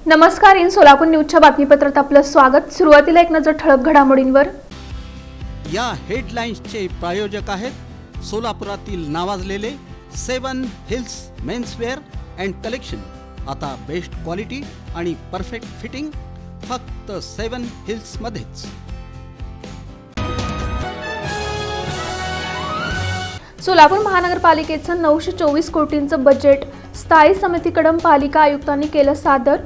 नमस्कार, इन सोलापूर न्यूजच्या बातमीपत्रात आपलं स्वागत। सुरुवातीला एक नजर ठळक घडामोडींवर। या हेडलाईन्सचे प्रायोजक आहेत सोलापुरातील नावाजलेले 7 हिल्स मेन्सवेअर अँड कलेक्शन। आता बेस्ट क्वालिटी आणि परफेक्ट फिटिंग फक्त 7 हिल्स मध्येच। सोलापूर महानगरपालिकेचं 924 कोटींचं बजेट स्थायी समितीकडे पालिका आयुक्तांनी केलं सादर।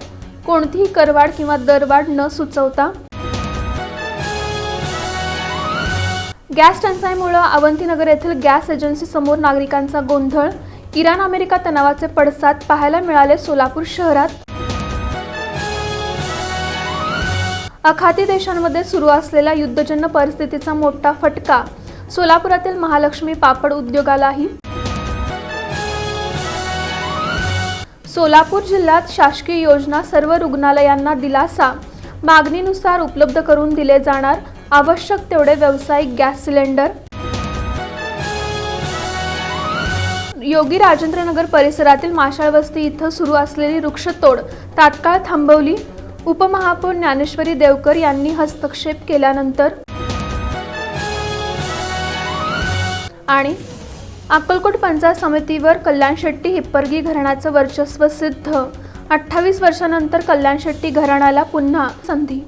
कोणतीही करवाढ किंवा दरवाढ न सुचवता गॅस टंचाईमुळे अवंतीनगर येथील गॅस एजन्सी समोर नागरिकांचा गोंधळ। इराण अमेरिका तणावाचे पडसाद पाहायला मिळाले सोलापूर शहरात। आखाती देशांमध्ये सुरू असलेल्या युद्धजन्य परिस्थितीचा मोठा फटका सोलापुरातील महालक्ष्मी पापड उद्योगालाही। सोलापूर जिल्ह्यात शासकीय योजना सर्व रुग्णालयांना दिलासा। मागणीनुसार उपलब्ध करून दिले जाणार आवश्यक तेवढे व्यावसायिक गॅस सिलेंडर। योगी राजेंद्रनगर परिसरातील माशाळ वस्ती इथं सुरू असलेली वृक्षतोड तात्काळ थांबवली। उपमहापौर ज्ञानेश्वरी देवकर यांनी हस्तक्षेप केल्यानंतर। आणि अक्कलकोट पंचायत समितीवर कल्याण शेट्टी हिप्परगी घराण्याचं वर्चस्व सिद्ध। 28 वर्षांनंतर कल्याण शेट्टी घराण्याला पुन्हा संधी।